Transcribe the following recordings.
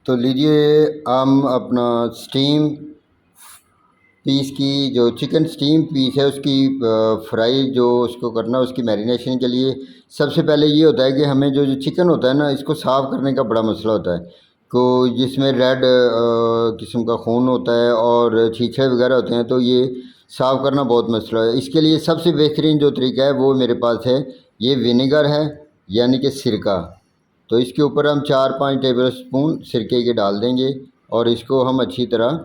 तो लीजिए हम अपना स्टीम पीस की जो चिकन स्टीम पीस है उसकी फ्राई जो उसको करना है उसकी मैरिनेशन के लिए सबसे पहले ये होता है कि हमें जो चिकन होता है ना इसको साफ़ करने का बड़ा मसला होता है को जिसमें रेड किस्म का खून होता है और छींचे वगैरह होते हैं, तो ये साफ़ करना बहुत मसला है। इसके लिए सबसे बेहतरीन जो तरीका है वो मेरे पास है, ये विनेगर है यानी कि सिरका। तो इसके ऊपर हम 4-5 टेबल स्पून सिरके के डाल देंगे और इसको हम अच्छी तरह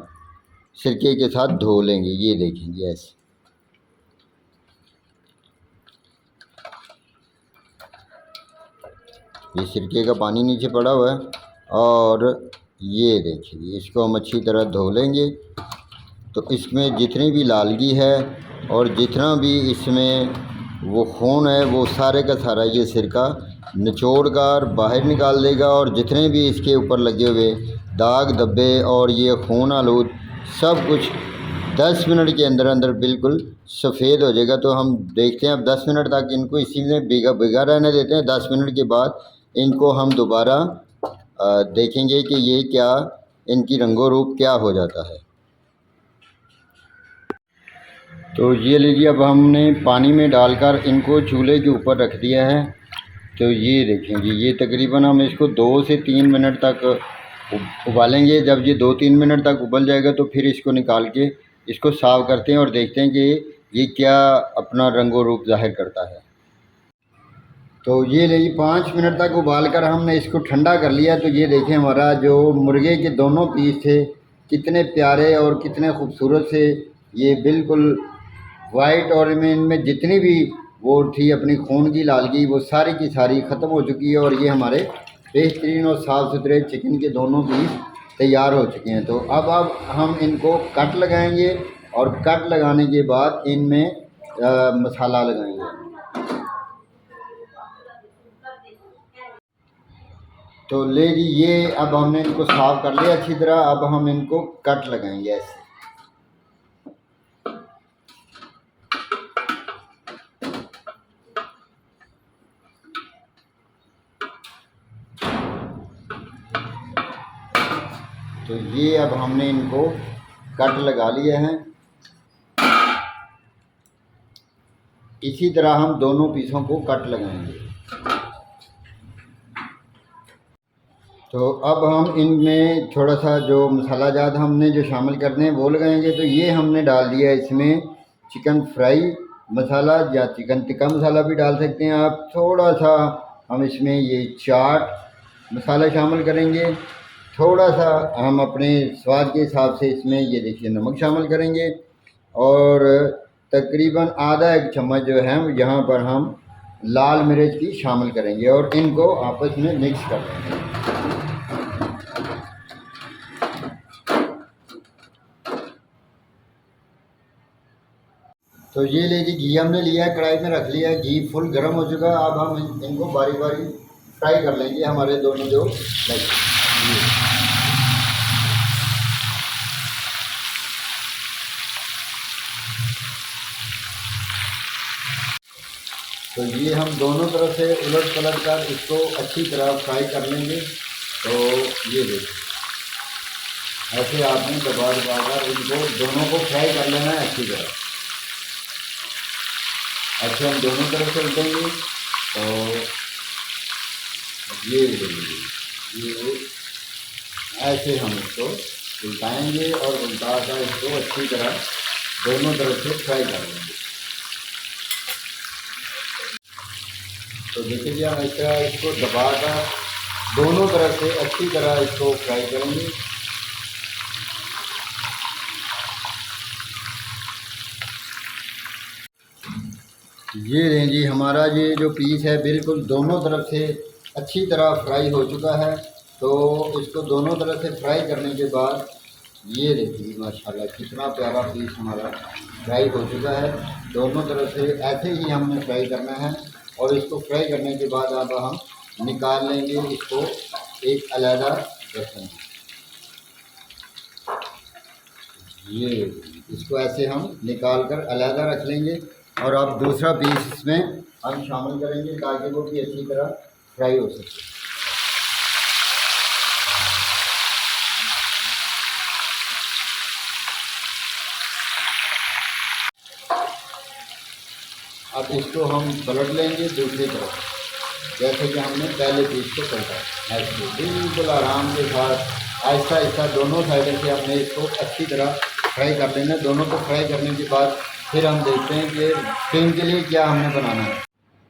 सिरके के साथ धो लेंगे। ये देखेंगे ऐसे ये सिरके का पानी नीचे पड़ा हुआ है और ये देखिए इसको हम अच्छी तरह धो लेंगे। तो इसमें जितनी भी लालगी है और जितना भी इसमें वो खून है वो सारे का सारा ये सिरका निचोड़ कर बाहर निकाल देगा और जितने भी इसके ऊपर लगे हुए दाग धब्बे और ये खून आलूद सब कुछ 10 मिनट के अंदर अंदर बिल्कुल सफ़ेद हो जाएगा। तो हम देखते हैं अब 10 मिनट तक इनको इसी में भिगा रहने देते हैं। 10 मिनट के बाद इनको हम दोबारा देखेंगे कि ये क्या इनकी रंगो रूप क्या हो जाता है। तो ये लीजिए अब हमने पानी में डालकर इनको चूल्हे के ऊपर रख दिया है। तो ये देखेंगे ये तकरीबन हम इसको 2 से 3 मिनट तक उबालेंगे। जब ये 2-3 मिनट तक उबल जाएगा तो फिर इसको निकाल के इसको साफ़ करते हैं और देखते हैं कि ये क्या अपना रंगो रूप ज़ाहिर करता है। तो ये लीजिए 5 मिनट तक उबाल कर हमने इसको ठंडा कर लिया। तो ये देखें हमारा जो मुर्गे के दोनों पीस थे कितने प्यारे और कितने खूबसूरत से ये बिल्कुल वाइट, और इनमें जितनी भी वो थी अपनी खून की लालगी वो सारी की सारी ख़त्म हो चुकी है और ये हमारे बेहतरीन और साफ़ सुथरे चिकन के दोनों पीस तैयार हो चुके हैं। तो अब हम इनको कट लगाएंगे और कट लगाने के बाद इनमें मसाला लगाएंगे। तो ले जी ये अब हमने इनको साफ़ कर लिया अच्छी तरह। अब हम इनको कट लगाएंगे ऐसे। तो ये अब हमने इनको कट लगा लिए हैं। इसी तरह हम दोनों पीसों को कट लगाएंगे। तो अब हम इनमें थोड़ा सा जो मसाला जात हमने जो शामिल करने हैं वो लगाएंगे। तो ये हमने डाल दिया इसमें चिकन फ्राई मसाला या चिकन टिक्का मसाला भी डाल सकते हैं आप। थोड़ा सा हम इसमें ये चाट मसाला शामिल करेंगे। थोड़ा सा हम अपने स्वाद के हिसाब से इसमें ये देखिए नमक शामिल करेंगे और तकरीबन आधा एक चम्मच जो है यहाँ पर हम लाल मिर्च की शामिल करेंगे और इनको आपस में मिक्स कर लेंगे। तो ये लीजिए घी हमने लिया है, कढ़ाई में रख लिया है, घी फुल गर्म हो चुका है। अब हम इनको बारी बारी फ्राई कर लेंगे हमारे दोनों जो तो ये हम दोनों तरफ से उलट पलट कर इसको अच्छी तरह फ्राई कर लेंगे। तो ये देखिए ऐसे आपने दबा कर इनको दोनों को फ्राई कर लेना है अच्छी तरह। ऐसे हम दोनों तरफ से उल्टेंगे। तो ये देखिए ये ऐसे हम इसको उल्टाएंगे और उल्टा कर इसको अच्छी तरह दोनों तरफ से फ्राई कर लेंगे। तो देखिए हम इस तरह इसको दबाकर दोनों तरफ से अच्छी तरह इसको फ्राई करेंगे। ये लें जी हमारा ये जो पीस है बिल्कुल दोनों तरफ से अच्छी तरह फ्राई हो चुका है। तो इसको दोनों तरफ से फ्राई करने के बाद ये देखिए माशाल्लाह कितना प्यारा पीस हमारा फ्राई हो चुका है। दोनों तरफ से ऐसे ही हमने फ्राई करना है और इसको फ्राई करने के बाद अब हम निकाल लेंगे इसको एक अलग बर्तन में। ये इसको ऐसे हम निकाल कर अलग रख लेंगे और अब दूसरा पीस इसमें हम शामिल करेंगे ताकि वो भी अच्छी तरह फ्राई हो सके। अब इसको हम पलट लेंगे दूसरी तरफ, जैसे कि हमने पहले पीस को पलटा। ऐसे बिल्कुल आराम के साथ आहिस्ता आहिस्ता दोनों साइड से हमने इसको अच्छी तरह फ्राई कर लेना। दोनों को फ्राई करने के बाद फिर हम देखते हैं कि स्टीम के लिए क्या हमने बनाना है।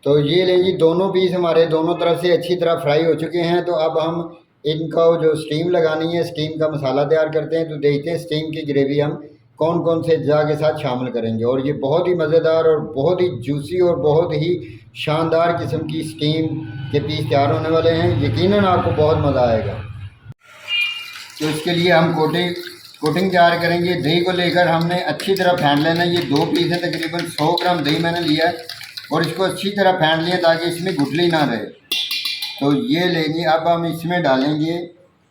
तो ये लें जी, दोनों पीस हमारे दोनों तरफ से अच्छी तरह फ्राई हो चुके हैं। तो अब हम इनका जो स्टीम लगानी है, स्टीम का मसाला तैयार करते हैं। तो देखते हैं स्टीम की ग्रेवी हम कौन कौन से अज्जा के साथ शामिल करेंगे। और ये बहुत ही मज़ेदार और बहुत ही जूसी और बहुत ही शानदार किस्म की स्टीम के पीस तैयार होने वाले हैं। यकीनन आपको बहुत मज़ा आएगा। तो इसके लिए हम कोटिंग तैयार करेंगे। दही को लेकर हमने अच्छी तरह फेंट लेना है। ये 2 पीस है, तकरीबन 100 ग्राम दही मैंने लिया है और इसको अच्छी तरह फेंट लिया ताकि इसमें गुठली ना रहे। तो ये लेंगे, अब हम इसमें डालेंगे,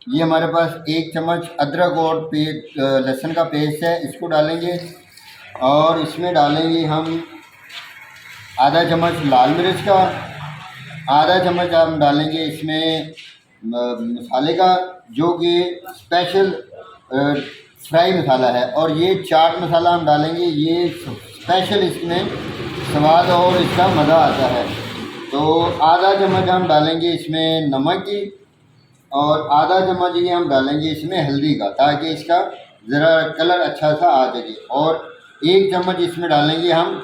ये हमारे पास 1 चम्मच अदरक और लहसुन का पेस्ट है, इसको डालेंगे। और इसमें डालेंगे हम आधा चम्मच लाल मिर्च का, आधा चम्मच हम डालेंगे इसमें मसाले का, जो कि स्पेशल फ्राई मसाला है। और ये चाट मसाला हम डालेंगे, ये स्पेशल इसमें स्वाद और इसका मज़ा आता है। तो आधा चम्मच हम डालेंगे इसमें नमक की और आधा चम्मच ये हम डालेंगे इसमें हल्दी का, ताकि इसका ज़रा कलर अच्छा सा आ सके। और 1 चम्मच इसमें डालेंगे हम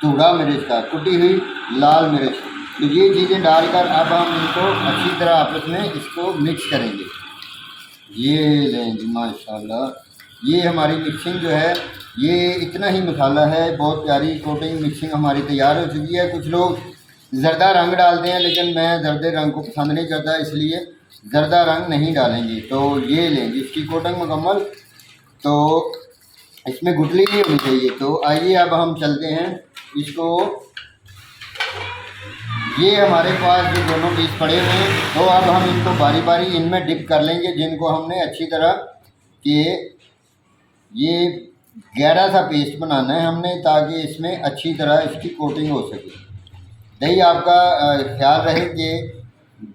टुकड़ा मिर्च का, कुटी हुई लाल मिर्च। तो ये चीज़ें डालकर अब हम इनको अच्छी तरह आपस में इसको मिक्स करेंगे। ये लेंगे माशाल्लाह, ये हमारी मिक्सिंग जो है, ये इतना ही मसाला है। बहुत प्यारी कोटिंग मिक्सिंग हमारी तैयार हो चुकी है। कुछ लोग ज़रदा रंग डालते हैं, लेकिन मैं ज़रदे रंग को पसंद नहीं करता, इसलिए ज़रदा रंग नहीं डालेंगे। तो ये लेंगे इसकी कोटिंग मुकम्मल। तो इसमें गुठली नहीं होनी चाहिए। तो आइए अब हम चलते हैं इसको, ये हमारे पास जो दोनों पीस पड़े हुए हैं, तो अब हम इनको बारी बारी इनमें डिप कर लेंगे, जिनको हमने अच्छी तरह कि ये गहरा सा पेस्ट बनाना है हमने, ताकि इसमें अच्छी तरह इसकी कोटिंग हो सके। दही आपका ख्याल रहे कि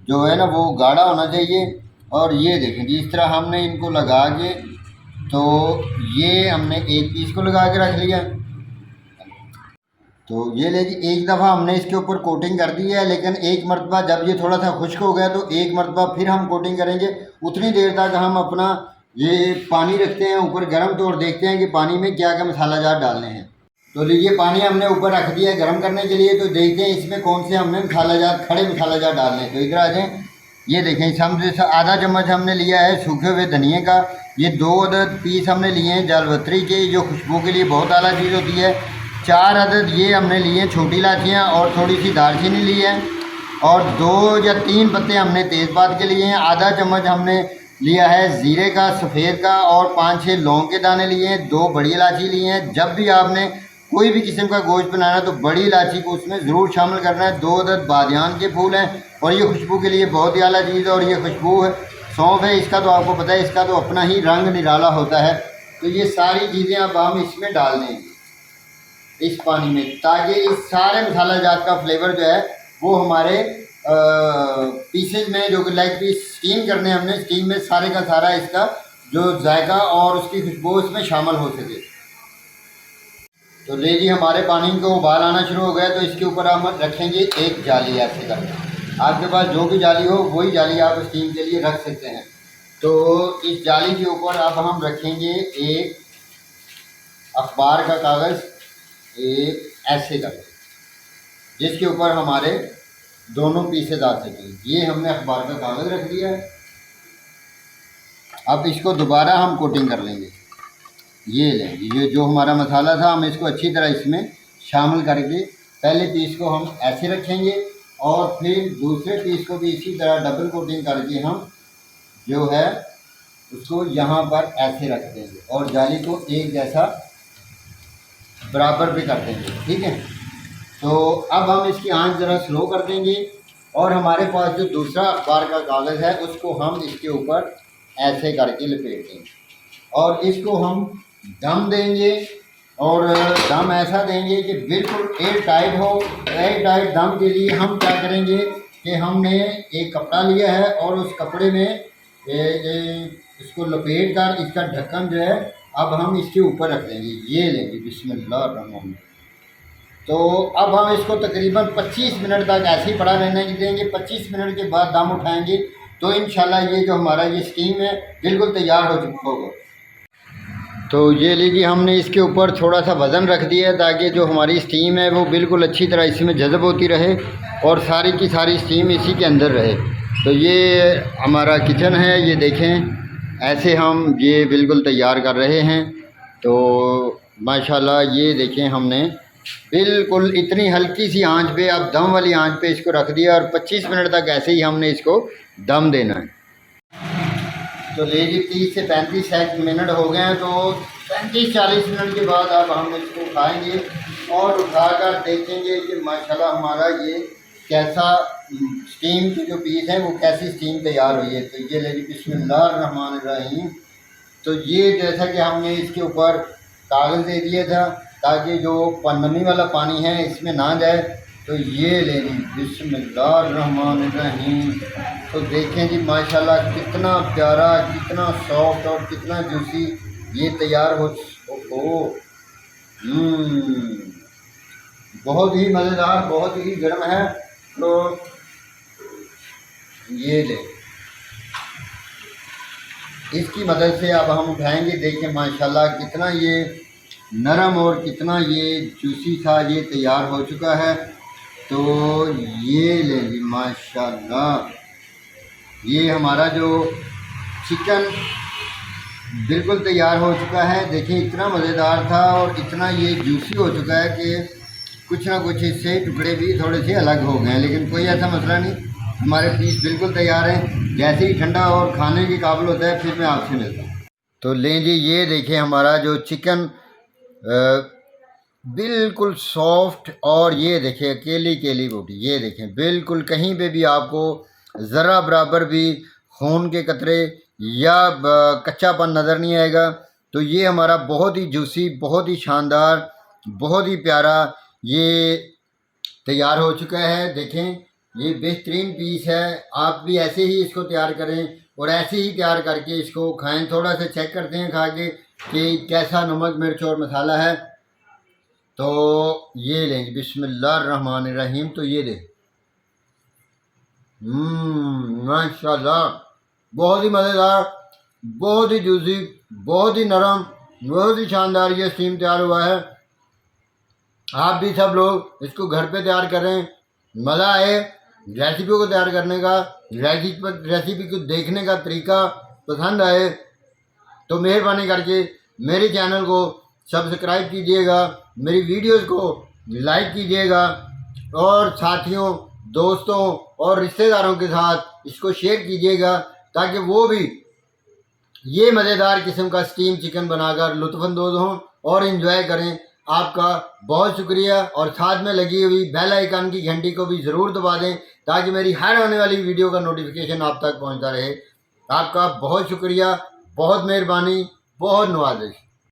जो है ना वो गाढ़ा होना चाहिए। और ये देखें जी, इस तरह हमने इनको लगा के, तो ये हमने एक पीस को लगा के रख लिया। तो ये ले जी, एक दफ़ा हमने इसके ऊपर कोटिंग कर दी है, लेकिन एक मरतबा जब ये थोड़ा सा खुश्क हो गया तो एक मरतबा फिर हम कोटिंग करेंगे। उतनी देर तक हम अपना ये पानी रखते हैं ऊपर गर्म, तो और देखते हैं कि पानी में क्या क्या मसाला जात डालने हैं। तो लीजिए, पानी हमने ऊपर रख दिया है गर्म करने के लिए। तो देखते हैं इसमें कौन से हमने मसाला जात, खड़े मसाला जात डालने हैं। तो इधर आ जाएँ। ये देखें, इस आधा चम्मच हमने लिया है सूखे हुए धनिए का। ये 2 अदद पीस हमने लिए हैं जालपत्री के, जो खुशबू के लिए बहुत आला चीज़ होती है। 4 अदद ये हमने लिए हैं छोटी इलायचियाँ और थोड़ी सी दालचीनी ली है। और 2 या 3 पत्ते हमने तेज़पात के लिए हैं। आधा चम्मच हमने लिया है ज़ीरे का, सफ़ेद का, और 5-6 लौंग के दाने लिए हैं। 2 बड़ी इलायची लिए हैं। जब भी आपने कोई भी किस्म का गोश्त बनाना तो बड़ी इलायची को उसमें ज़रूर शामिल करना है। 2 अदद बादियान के फूल हैं, और ये खुशबू के लिए बहुत ही आला चीज़ है। और ये खुशबू है सौंफ है, इसका तो आपको पता है, इसका तो अपना ही रंग निराला होता है। तो ये सारी चीज़ें अब हम इसमें डाल देंगे इस पानी में, ताकि इस सारे मसाला जात का फ्लेवर जो है वो हमारे पीसेज में, जो कि लेग पीस स्टीम करने हैं हमने, स्टीम में सारे का सारा इसका जो जायका और उसकी खुशबू इसमें शामिल हो सके। तो ले जी, हमारे पानी को उबाल आना शुरू हो गया। तो इसके ऊपर हम रखेंगे एक जाली। ऐसे करके आपके पास जो भी जाली हो वही जाली आप स्टीम के लिए रख सकते हैं। तो इस जाली के ऊपर अब हम रखेंगे एक अखबार का कागज़, एक ऐसे करके, जिसके ऊपर हमारे दोनों पीसेज आ सकें। ये हमने अखबार का कागज़ रख दिया है। अब इसको दोबारा हम कोटिंग कर लेंगे। ये लेंगे, ये जो हमारा मसाला था, हम इसको अच्छी तरह इसमें शामिल करके पहले पीस को हम ऐसे रखेंगे, और फिर दूसरे पीस को भी इसी तरह डबल कोटिंग करके हम जो है उसको यहाँ पर ऐसे रख देंगे, और जाली को एक जैसा बराबर भी कर देंगे। ठीक है। तो अब हम इसकी आंच ज़रा स्लो कर देंगे, और हमारे पास जो दूसरा अखबार का कागज़ है उसको हम इसके ऊपर ऐसे करके लपेट देंगे, और इसको हम दम देंगे। और दम ऐसा देंगे कि बिल्कुल एयर टाइट हो। एयर टाइट दम के लिए हम क्या करेंगे कि हमने एक कपड़ा लिया है, और उस कपड़े में इसको लपेट कर इसका ढक्कन जो है अब हम इसके ऊपर रख देंगे। ये लेंगे, बिस्मिल्लाह रहमान। तो अब हम इसको तकरीबन 25 मिनट तक ऐसे ही पड़ा रहने देंगे। 25 मिनट के बाद दम उठाएंगे तो इंशाल्लाह ये जो हमारा ये स्टीम है बिल्कुल तैयार हो चुका होगा। तो ये लीजिए हमने इसके ऊपर थोड़ा सा वज़न रख दिया है ताकि जो हमारी स्टीम है वो बिल्कुल अच्छी तरह इसमें जज़ब होती रहे और सारी की सारी स्टीम इसी के अंदर रहे। तो ये हमारा किचन है, ये देखें ऐसे हम ये बिल्कुल तैयार कर रहे हैं। तो माशाल्लाह ये देखें हमने बिल्कुल इतनी हल्की सी आंच पे, अब दम वाली आंच पे इसको रख दिया और 25 मिनट तक ऐसे ही हमने इसको दम देना है। तो लीजिए 30 से 35 मिनट हो गए हैं। तो 35-40 मिनट के बाद अब हम इसको उठाएंगे और उठाकर देखेंगे कि माशाल्लाह हमारा ये कैसा स्टीम के जो पीस हैं वो कैसी स्टीम तैयार हुई है। तो ये लीजिए बिस्मिल्लाहिर्रहमानिर्रहीम। तो ये जैसा कि हमने इसके ऊपर कागज़ दे दिया था ताकि जो नमी वाला पानी है इसमें ना जाए। तो ये ले ली बिस्मिल्लाहिर्रहमानिर्रहीम। तो देखें जी माशाल्लाह कितना प्यारा, कितना सॉफ्ट और कितना जूसी ये तैयार हो। बहुत ही मज़ेदार, बहुत ही गर्म है। तो ये ले इसकी मदद से अब हम उठाएंगे। देखें माशाल्लाह कितना ये नरम और कितना ये जूसी सा ये तैयार हो चुका है। तो ये ले ली माशाल्लाह ये हमारा जो चिकन बिल्कुल तैयार हो चुका है। देखिए इतना मज़ेदार था और इतना ये जूसी हो चुका है कि कुछ ना कुछ इससे टुकड़े भी थोड़े से अलग हो गए हैं, लेकिन कोई ऐसा मसला नहीं, हमारे पीस बिल्कुल तैयार हैं। जैसे ही ठंडा और खाने के काबिल होता है फिर मैं आपसे मिलता हूँ। तो लें जी ये देखिए हमारा जो चिकन बिल्कुल सॉफ्ट और ये देखिए अकेली बोटी, ये देखें बिल्कुल कहीं पे भी आपको ज़रा बराबर भी खून के कतरे या कच्चापन नज़र नहीं आएगा। तो ये हमारा बहुत ही जूसी, बहुत ही शानदार, बहुत ही प्यारा ये तैयार हो चुका है। देखें ये बेहतरीन पीस है। आप भी ऐसे ही इसको तैयार करें और ऐसे ही तैयार करके इसको खाएं। थोड़ा सा चेक करते हैं खा के कि कैसा नमक मिर्च और मसाला है। तो ये लें बिस्मिल्लाहिर्रहमानिर्रहीम। तो ये लें माशाल्लाह बहुत ही मज़ेदार, बहुत ही जूसी, बहुत ही नरम, बहुत ही शानदार ये स्टीम तैयार हुआ है। आप भी सब लोग इसको घर पे तैयार करें, मज़ा आए रेसिपी को तैयार करने का, रेसिपी को देखने का तरीका पसंद आए तो मेहरबानी करके मेरे चैनल को सब्सक्राइब कीजिएगा, मेरी वीडियोस को लाइक कीजिएगा और साथियों, दोस्तों और रिश्तेदारों के साथ इसको शेयर कीजिएगा ताकि वो भी ये मज़ेदार किस्म का स्टीम चिकन बनाकर लुत्फ़अंदोज़ हों और इन्जॉय करें। आपका बहुत शुक्रिया और साथ में लगी हुई बेल आइकन की घंटी को भी ज़रूर दबा दें ताकि मेरी हर आने वाली वीडियो का नोटिफिकेशन आप तक पहुंचता रहे। आपका बहुत शुक्रिया, बहुत मेहरबानी, बहुत नवाज़िश।